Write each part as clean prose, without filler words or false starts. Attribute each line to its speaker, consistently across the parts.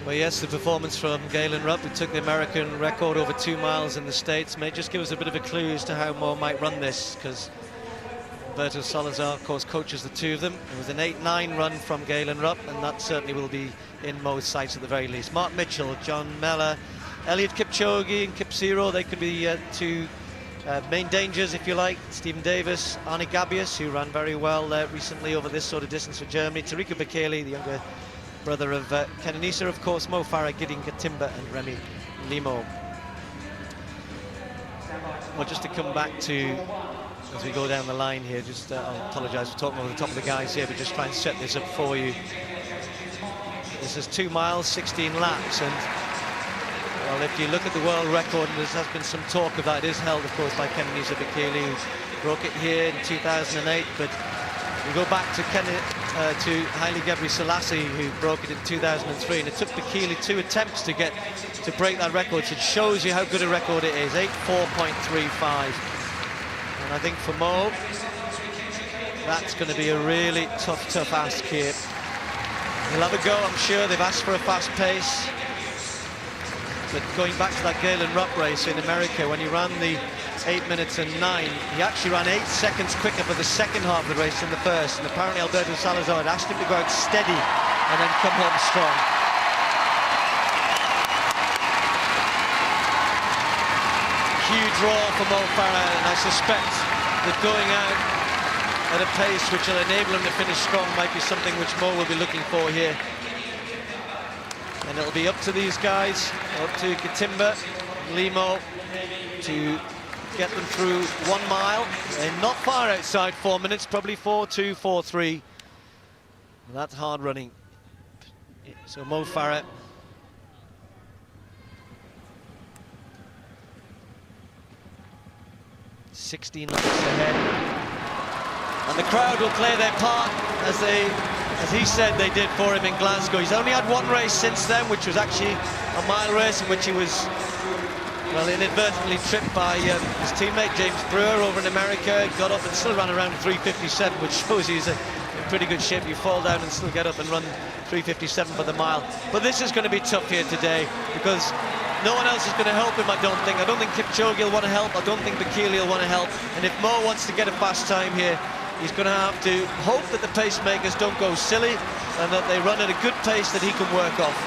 Speaker 1: Well, yes, the performance from Galen Rupp, who took the American record over 2 miles in the States, may just give us a bit of a clue as to how Mo might run this, because Alberto Salazar, of course, coaches the two of them. It was an 8-9 run from Galen Rupp, and that certainly will be in Mo's sights at the very least. Mark Mitchell, John Mellor, Eliud Kipchoge and Kipsero, they could be two main dangers, if you like. Stephen Davis, Arne Gabius, who ran very well recently over this sort of distance for Germany. Tariq Bekele, the younger brother of Kenenisa, of course, Mo Farah, Gideon Katimba and Remy Limo. Well, just to come back to, as we go down the line here, just I apologise for talking over the top of the guys here, but just try and set this up for you. This is 2 miles, 16 laps, and well, if you look at the world record, and there has been some talk of that, it is held, of course, by Kenenisa Bekele, who broke it here in 2008, but we go back to Haile Gebrselassie, who broke it in 2003, and it took Bekele 2 attempts to break that record. So it shows you how good a record it is, 8:4.35. And I think for Mo, that's going to be a really tough ask here. He'll have a go, I'm sure. They've asked for a fast pace. But going back to that Galen Rupp race in America, when he ran the 8 minutes and 9, he actually ran 8 seconds quicker for the second half of the race than the first. And apparently Alberto Salazar had asked him to go out steady and then come home strong. Huge draw for Mo Farah, and I suspect that going out at a pace which will enable him to finish strong might be something which Mo will be looking for here. And it'll be up to these guys, up to Katimba, Limo, to get them through 1 mile. They're not far outside 4 minutes, probably 4:2, 4:3. That's hard running. So Mo Farah, $16 ahead, and the crowd will play their part as he said they did for him in Glasgow. He's only had one race since then, which was actually a mile race in which he was, well, inadvertently tripped by his teammate James Brewer over in America. Got up and still ran around 3:57, which shows he's in pretty good shape. You fall down and still get up and run 3:57 for the mile. But this is going to be tough here today, because no one else is going to help him, I don't think. I don't think Kipchoge will want to help. I don't think Bekele will want to help. And if Mo wants to get a fast time here, he's going to have to hope that the pacemakers don't go silly and that they run at a good pace that he can work off.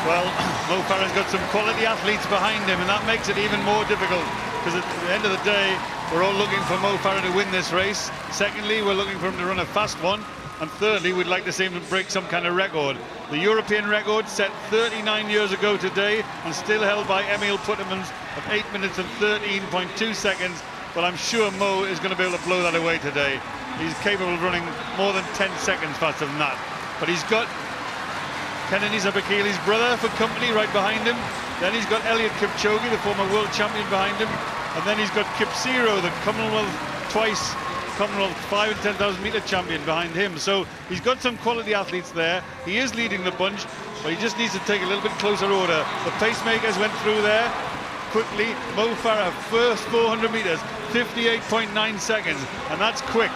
Speaker 2: Well, Mo Farah's got some quality athletes behind him, and that makes it even more difficult, because at the end of the day, we're all looking for Mo Farah to win this race. Secondly, we're looking for him to run a fast one. And thirdly, we'd like to see him break some kind of record. The European record set 39 years ago today and still held by Emil Puttermans of 8 minutes and 13.2 seconds. But I'm sure Mo is going to be able to blow that away today. He's capable of running more than 10 seconds faster than that. But he's got Kenenisa Bekele's brother for company right behind him. Then he's got Eliud Kipchoge, the former world champion, behind him. And then he's got Kipsero, the Commonwealth 5 and 10,000 meter champion, behind him. So he's got some quality athletes there. He is leading the bunch, but he just needs to take a little bit closer order. The pacemakers went through there quickly. Mo Farah, first 400 meters, 58.9 seconds, and that's quick.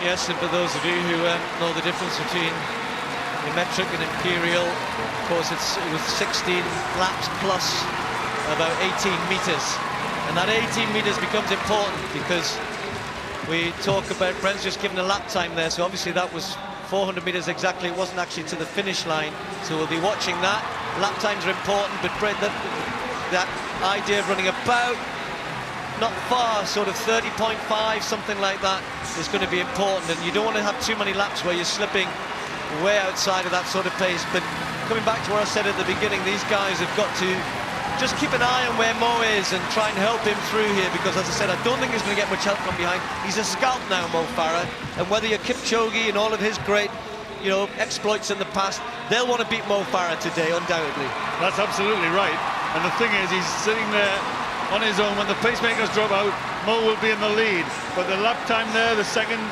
Speaker 1: Yes, and for those of you who know the difference between the metric and imperial, of course it was 16 laps plus about 18 meters. And that 18 meters becomes important, because we talk about Brent's just given a lap time there, so obviously that was 400 meters exactly. It wasn't actually to the finish line, so we'll be watching that. Lap times are important, but Brent, that idea of running about not far, sort of 30.5, something like that, is going to be important. And you don't want to have too many laps where you're slipping way outside of that sort of pace. But coming back to what I said at the beginning, these guys have got to just keep an eye on where Mo is and try and help him through here, because, as I said, I don't think he's going to get much help from behind. He's a scout now, Mo Farah, and whether you're Kipchoge and all of his great, exploits in the past, they'll want to beat Mo Farah today, undoubtedly.
Speaker 2: That's absolutely right. And the thing is, he's sitting there on his own. When the pacemakers drop out, Mo will be in the lead. But the lap time there, the second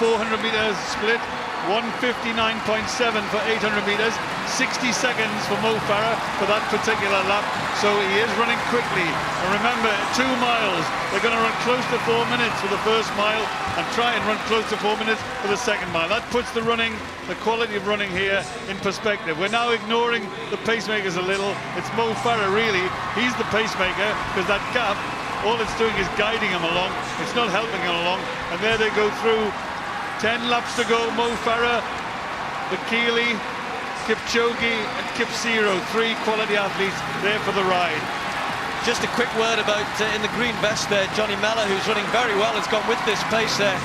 Speaker 2: 400 meters split, 1:59.7 for 800 meters, 60 seconds for Mo Farah for that particular lap. So he is running quickly. And remember, 2 miles, they're going to run close to 4 minutes for the first mile and try and run close to 4 minutes for the second mile. That puts the running, the quality of running here in perspective. We're now ignoring the pacemakers a little. It's Mo Farah really. He's the pacemaker, because that gap, all it's doing is guiding him along. It's not helping him along. And there they go through. 10 laps to go. Mo Farah, Bekele, Kipchoge and Kipsero, 3 quality athletes there for the ride.
Speaker 1: Just a quick word about in the green vest there, Johnny Mellor, who's running very well, has gone with this pace there.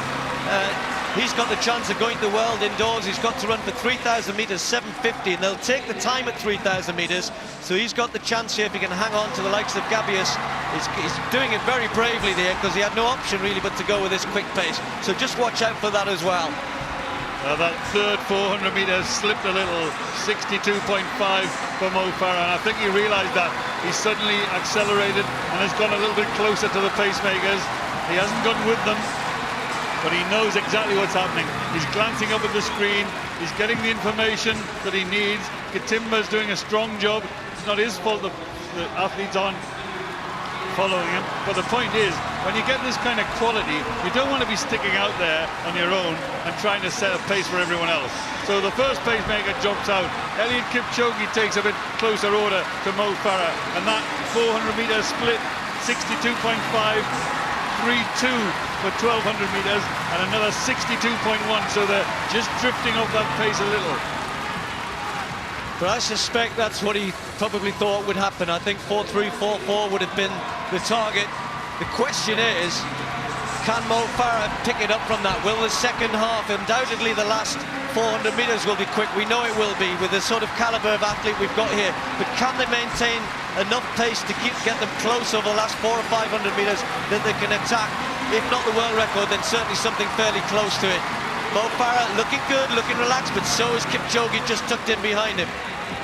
Speaker 1: He's got the chance of going to the world indoors. He's got to run for 3,000 metres, 7:50, and they'll take the time at 3,000 metres. So he's got the chance here if he can hang on to the likes of Gabius. He's doing it very bravely there, because he had no option really but to go with this quick pace. So just watch out for that as well.
Speaker 2: That third 400 metres slipped a little, 62.5 for Mo Farah, and I think he realised that. He suddenly accelerated and has gone a little bit closer to the pacemakers. He hasn't gone with them, but he knows exactly what's happening. He's glancing up at the screen, he's getting the information that he needs. Katimba's doing a strong job. It's not his fault the athletes aren't following him, but the point is, when you get this kind of quality, you don't want to be sticking out there on your own and trying to set a pace for everyone else. So the first pacemaker drops out. Eliud Kipchoge takes a bit closer order to Mo Farah, and that 400 meter split, 62.5, 3.2 for 1,200 meters, and another 62.1, so they're just drifting off that pace a little.
Speaker 1: But I suspect that's what he probably thought would happen. I think 4.3, 4.4 would have been the target. The question is, can Mo Farah pick it up from that? Will the second half, undoubtedly the last 400 metres will be quick. We know it will be with the sort of calibre of athlete we've got here. But can they maintain enough pace to get them close over the last 400 or 500 metres that they can attack? If not the world record, then certainly something fairly close to it. Mo Farah looking good, looking relaxed, but so is Kipchoge just tucked in behind him.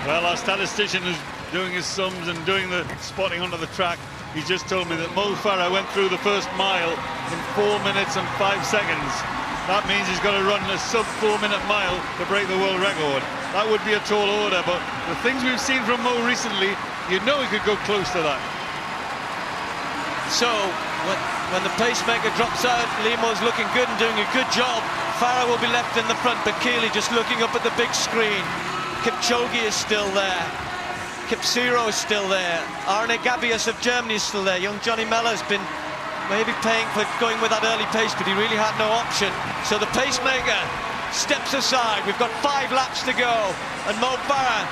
Speaker 2: Well, our statistician who's doing his sums and doing the spotting onto the track, he just told me that Mo Farah went through the first mile in 4 minutes and 5 seconds. That means he's got to run a sub-4-minute mile to break the world record. That would be a tall order, but the things we've seen from Mo recently, you know he could go close to that.
Speaker 1: So, when the pacemaker drops out, Limo's looking good and doing a good job. Farah will be left in the front, Bekele just looking up at the big screen. Kipchoge is still there. Kipsero is still there. Arne Gabius of Germany is still there. Young Johnny Mellor has been maybe paying for going with that early pace, but he really had no option. So the pacemaker steps aside. We've got 5 laps to go, and Mo Farah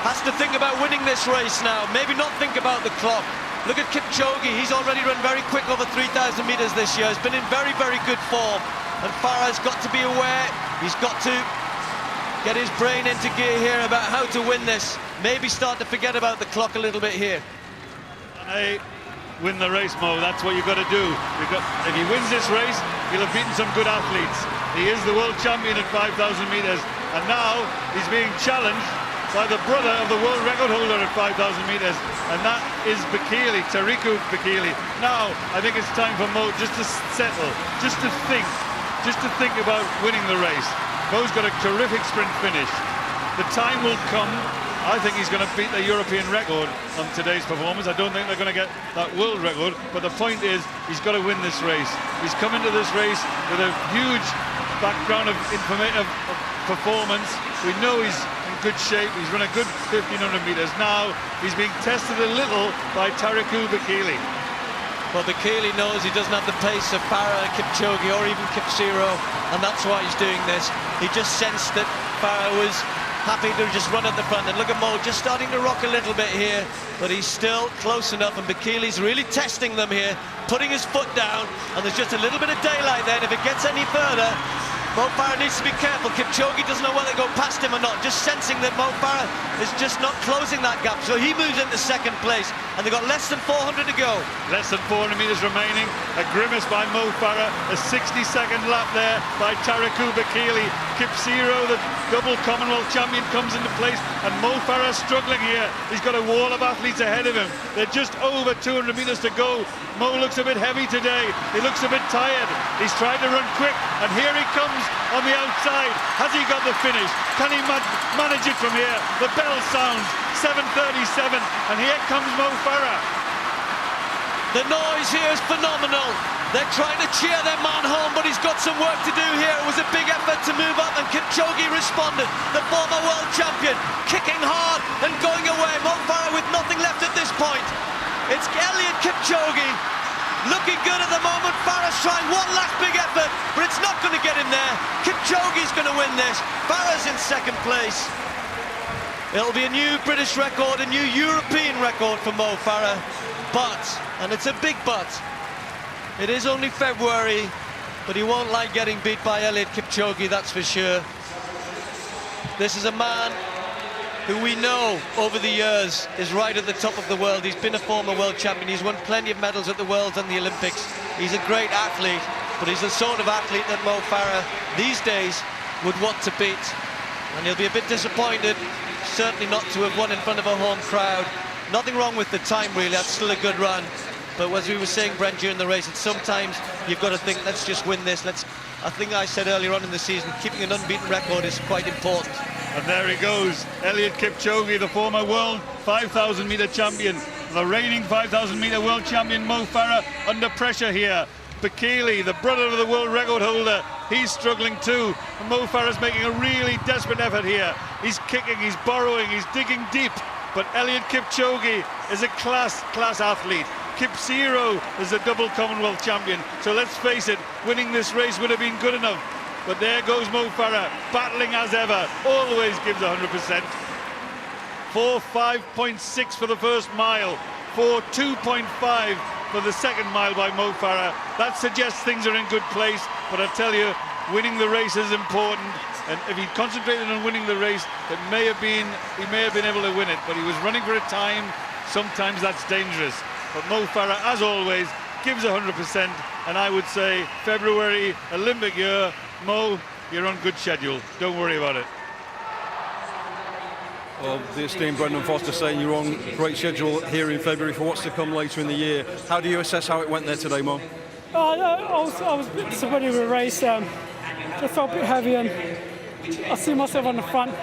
Speaker 1: has to think about winning this race now. Maybe not think about the clock. Look at Kipchoge. He's already run very quick over 3,000 metres this year. He's been in very, very good form. And Farah's got to be aware. He's got to get his brain into gear here about how to win this. Maybe start to forget about the clock a little bit here.
Speaker 2: And hey, win the race, Mo. That's what you've got to do. If he wins this race, he'll have beaten some good athletes. He is the world champion at 5,000 metres. And now he's being challenged by the brother of the world record holder at 5,000 metres, and that is Bekele, Tariku Bekele. Now, I think it's time for Mo just to settle, just to think about winning the race. Mo's got a terrific sprint finish. The time will come. I think he's going to beat the European record on today's performance. I don't think they're going to get that world record, but the point is, he's got to win this race. He's come into this race with a huge background of performance. We know he's good shape. He's run a good 1,500 metres. Now he's being tested a little by Tariku Bekele.
Speaker 1: Well, Bekele knows he doesn't have the pace of Farah, Kipchoge or even Kipsero, and that's why he's doing this. He just sensed that Farah was happy to just run at the front, and look at Mo just starting to rock a little bit here, but he's still close enough, and Bekele's really testing them here, putting his foot down, and there's just a little bit of daylight there, and if it gets any further, Mo Farah needs to be careful. Kipchoge doesn't know whether to go past him or not, just sensing that Mo Farah is just not closing that gap. So he moves into second place, and they've got less than 400 to go.
Speaker 2: Less than 400 metres remaining. A grimace by Mo Farah, a 60-second lap there by Tariku Bekele. Kipsero, the double Commonwealth champion, comes into place, and Mo Farah struggling here. He's got a wall of athletes ahead of him. They're just over 200 metres to go. Mo looks a bit heavy today. He looks a bit tired. He's trying to run quick, and here he comes on the outside. Has he got the finish? Can he manage it from here? The bell sounds, 7:37, and here comes Mo Farah.
Speaker 1: The noise here is phenomenal. They're trying to cheer their man home, but he's got some work to do here. It was a big effort to move up, and Kipchoge responded. The former world champion, kicking hard and going away. Mo Farah with nothing left at this point. It's Eliud Kipchoge looking good at the moment. Farah's trying one last big effort, but it's not going to get him there. Kipchoge's going to win this. Farah's in second place. It'll be a new British record, a new European record for Mo Farah. But, and it's a big but, it is only February, but he won't like getting beat by Eliud Kipchoge, that's for sure. This is a man who we know over the years is right at the top of the world. He's been a former world champion. He's won plenty of medals at the Worlds and the Olympics. He's a great athlete, but he's the sort of athlete that Mo Farah these days would want to beat. And he'll be a bit disappointed, certainly not to have won in front of a home crowd. Nothing wrong with the time, really. That's still a good run. But as we were saying, Brent, during the race, sometimes you've got to think, let's just win this. I think I said earlier on in the season, keeping an unbeaten record is quite important.
Speaker 2: And there he goes, Eliud Kipchoge, the former world 5,000 metre champion, the reigning 5,000 metre world champion Mo Farah under pressure here. Bekele, the brother of the world record holder, he's struggling too. And Mo Farah's making a really desperate effort here. He's kicking, he's burrowing, he's digging deep. But Eliud Kipchoge is a class athlete. Kipsero is a double Commonwealth champion. So let's face it, winning this race would have been good enough. But there goes Mo Farah, battling as ever, always gives 100%. 4:5.6 for the first mile, 4:2.5 for the second mile by Mo Farah. That suggests things are in good place, but I tell you, winning the race is important. And if he'd concentrated on winning the race, he may have been able to win it. But he was running for a time. Sometimes that's dangerous. But Mo Farah, as always, gives 100%. And I would say February, Olympic year, Mo, you're on good schedule. Don't worry about it.
Speaker 3: Well, the esteemed Brendan Foster saying you're on great schedule here in February for what's to come later in the year. How do you assess how it went there today, Mo?
Speaker 4: I was a bit disappointed with the race. Just felt a bit heavy, and I see myself on the front.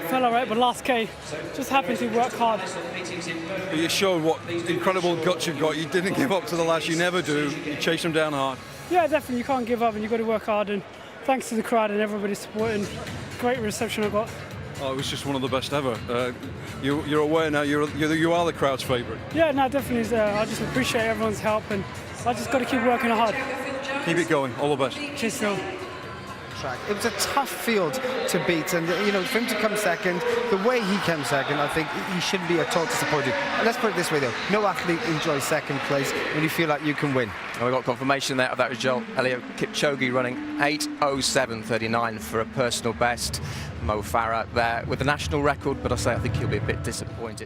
Speaker 4: Felt alright, but last K, just happened to work hard.
Speaker 3: But you showed what incredible guts you've got. You didn't give up to the last, you never do. You chase them down hard.
Speaker 4: Yeah, definitely, you can't give up and you've got to work hard, and thanks to the crowd and everybody supporting. Great reception I got.
Speaker 3: Oh, it was just one of the best ever. You're aware now, you are the crowd's favourite.
Speaker 4: Yeah, no, definitely. I just appreciate everyone's help, and I just got to keep working hard.
Speaker 3: Keep it going, all the best.
Speaker 4: Cheers, Phil.
Speaker 5: It was a tough field to beat, and for him to come second, the way he came second, I think he shouldn't be at all disappointed. Let's put it this way though, no athlete enjoys second place when you feel like you can win.
Speaker 6: And we got confirmation there of that result. Eliud Kipchoge running 8:07.39 for a personal best. Mo Farah there with the national record, but I think he'll be a bit disappointed.